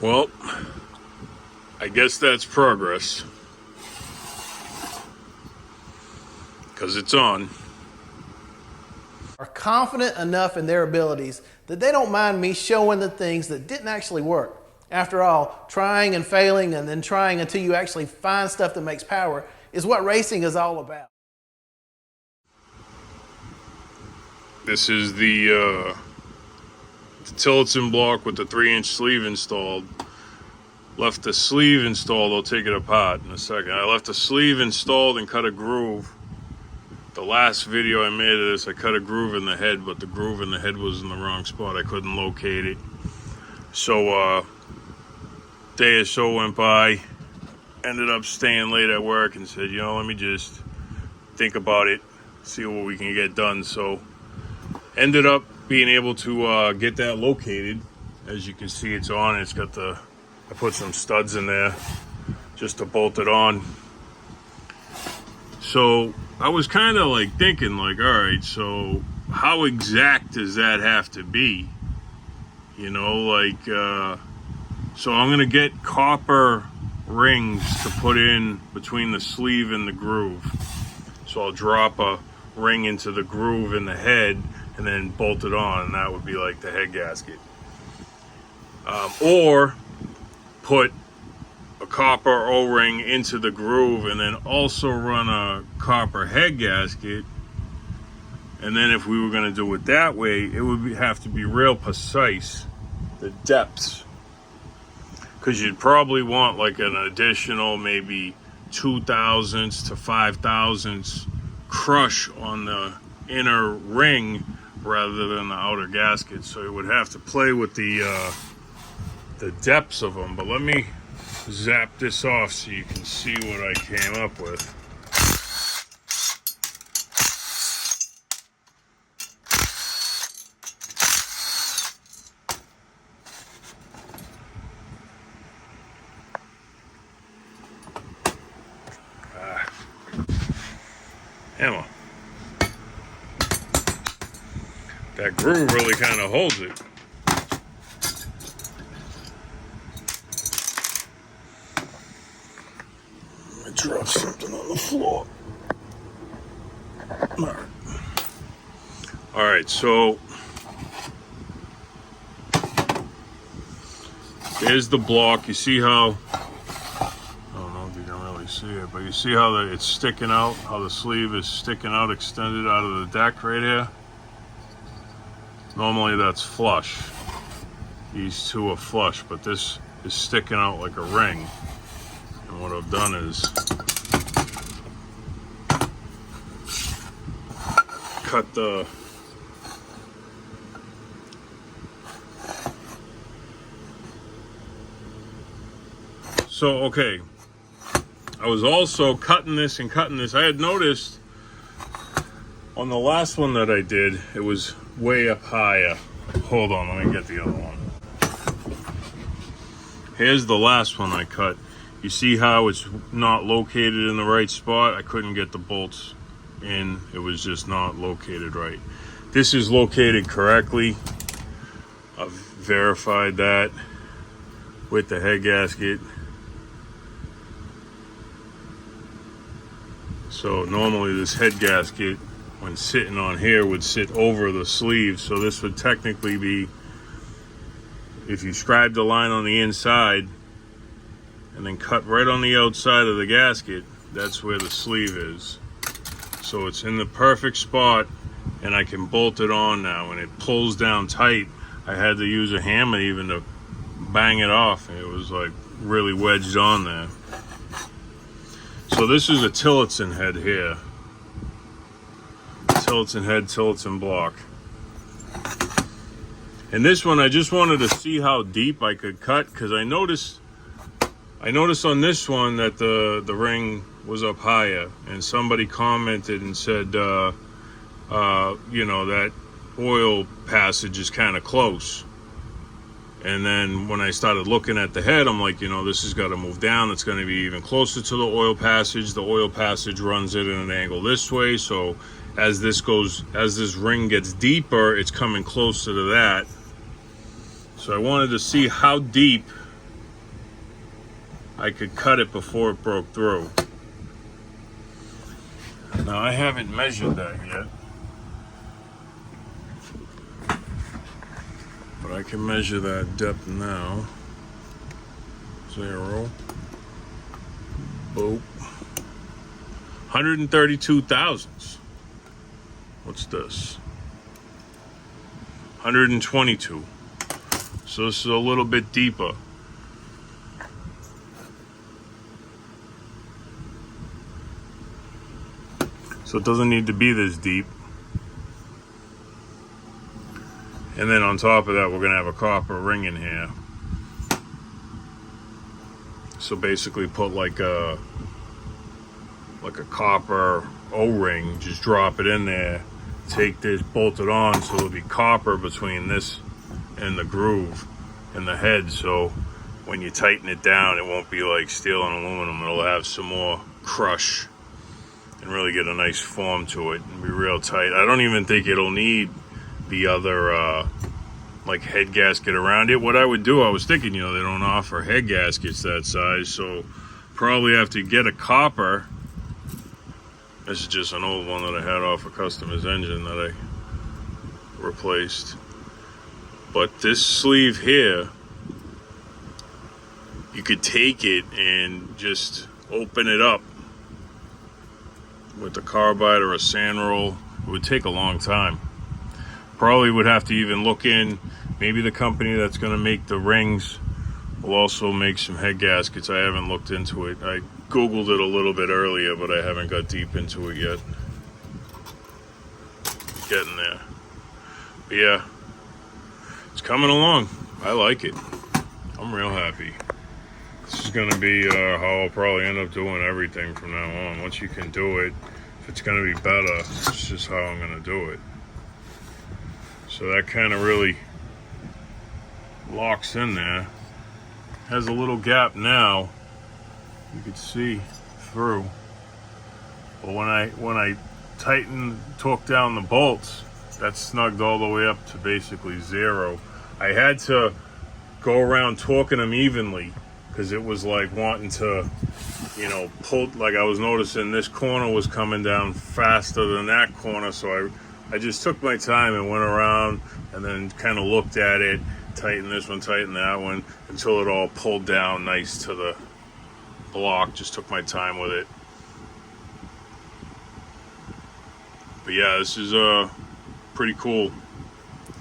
Well, I guess that's progress. Because it's on. Are confident enough in their abilities that they don't mind me showing the things that didn't actually work. After all, trying and failing and then trying until you actually find stuff that makes power is what racing is all about. This is the Tillotson block with the 3-inch sleeve installed. Left the sleeve installed. I'll take it apart in a second. I left the sleeve installed and cut a groove. The last video I made of this, I cut a groove in the head, but the groove in the head was in the wrong spot. I couldn't locate it. So day or so went by. Ended up staying late at work and said, you know, let me just think about it, see what we can get done. So ended up being able to get that located. As you can see, it's on. It's got the, I put some studs in there just to bolt it on. So I was kind of like thinking like, all right, so how exact does that have to be? You know, like, so I'm going to get copper rings to put in between the sleeve and the groove. So I'll drop a ring into the groove in the head and then bolt it on, and that would be like the head gasket. Or put a copper O-ring into the groove and then also run a copper head gasket. And then if we were going to do it that way, it would have to be real precise, the depths. Because you'd probably want like an additional maybe 2/1000 to 5/1000 crush on the inner ring rather than the outer gasket. So you would have to play with the depths of them. But let me zap this off so you can see what I came up with. Hammer. That groove really kind of holds it. I dropped something on the floor. All right, so there's the block. You see how, I don't know if you can really see it, but you see how it's sticking out, how the sleeve is sticking out, extended out of the deck right here? Normally that's flush. These two are flush, but this is sticking out like a ring. And what I've done is cut the okay, I was also cutting this and cutting this. I had noticed on the last one that I did, it was way up higher. Hold on, let me get the other one. Here's the last one I cut. You see how it's not located in the right spot? I couldn't get the bolts in. It was just not located right. This is located correctly. I've verified that with the head gasket. So normally this head gasket, when sitting on here, would sit over the sleeve. So this would technically be, if you scribe the line on the inside and then cut right on the outside of the gasket, that's where the sleeve is. So it's in the perfect spot, and I can bolt it on now. When it pulls down tight, I had to use a hammer even to bang it off, and it was like really wedged on there. So this is a Tillotson head here. Tillotson head, Tillotson block. And this one, I just wanted to see how deep I could cut, because I noticed on this one that the ring was up higher, and somebody commented and said, you know, that oil passage is kind of close. And then when I started looking at the head, I'm like, you know, this has got to move down. It's going to be even closer to the oil passage. The oil passage runs it at an angle this way. So as this ring gets deeper, it's coming closer to that. So I wanted to see how deep I could cut it before it broke through. Now I haven't measured that yet, but I can measure that depth now. 0. Boop. 132 thousandths. What's this? 122. So this is a little bit deeper. So it doesn't need to be this deep. And then on top of that, we're gonna have a copper ring in here. So basically put like a copper O-ring, just drop it in there, take this, bolt it on, so there'll be copper between this and the groove and the head, so when you tighten it down, it won't be like steel and aluminum. It'll have some more crush and really get a nice form to it and be real tight. I don't even think it'll need the other like head gasket around it. What I would do, I was thinking, you know, they don't offer head gaskets that size, so probably have to get a copper. This is just an old one that I had off a customer's engine that I replaced. But this sleeve here, you could take it and just open it up with a carbide or a sand roll. It would take a long time. Probably would have to even look in, maybe the company that's going to make the rings will also make some head gaskets. I haven't looked into it. I Googled it a little bit earlier, but I haven't got deep into it yet. Getting there. But yeah, it's coming along. I like it. I'm real happy. This is going to be how I'll probably end up doing everything from now on. Once you can do it, if it's going to be better, it's just how I'm going to do it. So that kind of really locks in there. Has a little gap now. You can see through. But when I torque down the bolts, that's snugged all the way up to basically 0. I had to go around torquing them evenly because it was like wanting to, you know, pull. Like I was noticing this corner was coming down faster than that corner, so I just took my time and went around and then kind of looked at it, tighten this one, tighten that one, until it all pulled down nice to the block. Just took my time with it. But yeah, this is pretty cool.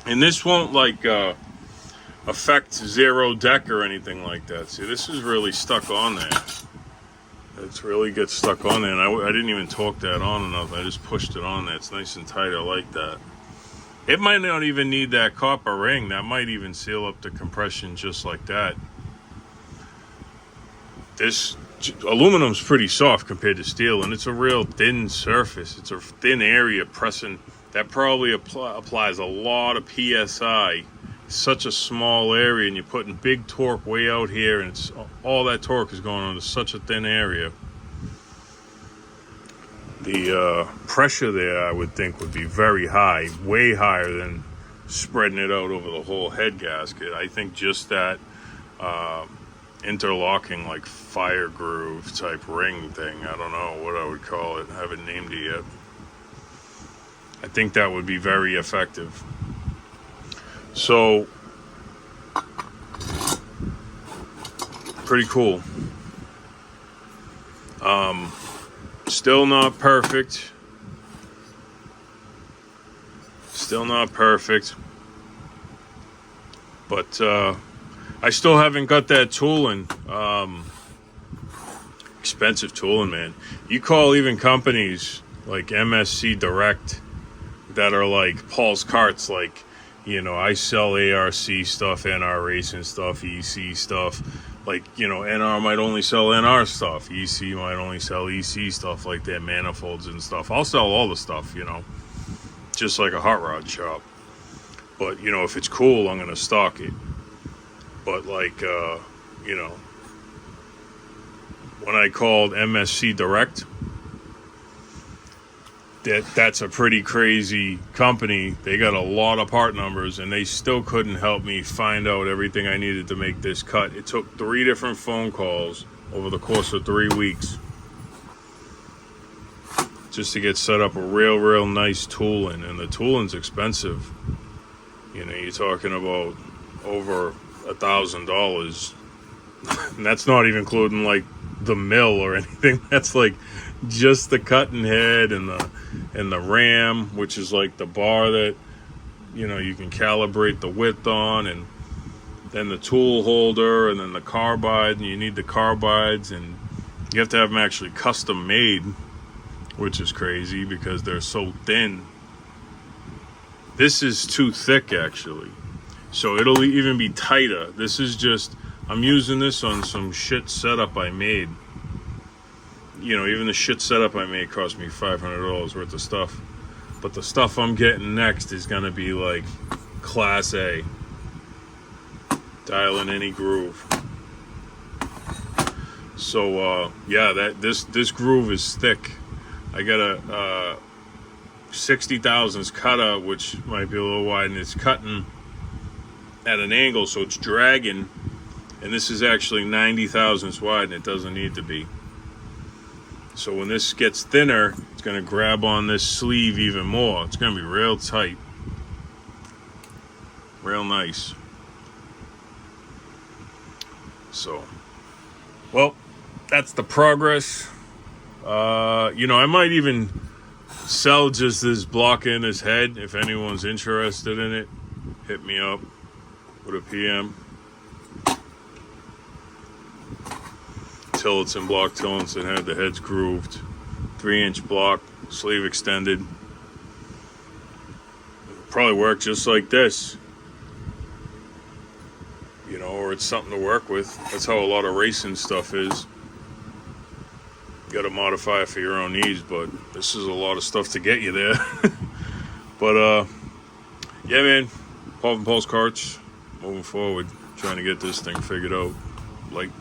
And this won't like affect zero deck or anything like that. See, this is really stuck on there. It's really gets stuck on there, and I didn't even torque that on enough. I just pushed it on there. It's nice and tight. I like that. It might not even need that copper ring. That might even seal up the compression just like that. This aluminum's pretty soft compared to steel, and it's a real thin surface. It's a thin area pressing. That probably applies a lot of PSI. Such a small area, and you're putting big torque way out here, and it's all that torque is going on to such a thin area. The pressure there, I would think, would be very high, way higher than spreading it out over the whole head gasket. I think just that interlocking, like fire groove type ring thing, I don't know what I would call it, I haven't named it yet. I think that would be very effective. So, pretty cool. Still not perfect. Still not perfect. But I still haven't got that tooling. Expensive tooling, man. You call even companies like MSC Direct that are like Paul's Carts, like, you know, I sell ARC stuff, NR Racing stuff, EC stuff. Like, you know, NR might only sell NR stuff. EC might only sell EC stuff, like their manifolds and stuff. I'll sell all the stuff, you know, just like a hot rod shop. But, you know, if it's cool, I'm going to stock it. But, like, you know, when I called MSC Direct, that's a pretty crazy company. They got a lot of part numbers, and they still couldn't help me find out everything I needed to make this cut. It took 3 different phone calls over the course of 3 weeks. Just to get set up a real nice tooling. And the tooling's expensive. You know, you're talking about over $1,000. And that's not even including like the mill or anything. That's like just the cutting head and the ram, which is like the bar that, you know, you can calibrate the width on, and then the tool holder, and then the carbide, and you need the carbides, and you have to have them actually custom made, which is crazy because they're so thin. This is too thick actually, so it'll even be tighter. This is just, I'm using this on some shit setup I made. You know, even the shit setup I made cost me $500 worth of stuff. But the stuff I'm getting next is gonna be like class A. Dial in any groove. So yeah, this groove is thick. I got a 60 thousandths cutter, which might be a little wide, and it's cutting at an angle, so it's dragging. And this is actually 90 thousandths wide, and it doesn't need to be. So when this gets thinner, it's going to grab on this sleeve even more. It's going to be real tight. Real nice. So, well, that's the progress. You know, I might even sell just this block in his head. If anyone's interested in it, hit me up with a PM. Tillotson block, Tillotson head, the head's grooved, 3-inch block, sleeve extended. Probably work just like this, you know, or it's something to work with. That's how a lot of racing stuff is. You got to modify it for your own needs, but this is a lot of stuff to get you there. But yeah, man, Paul from Paul's Karts, moving forward, trying to get this thing figured out. Like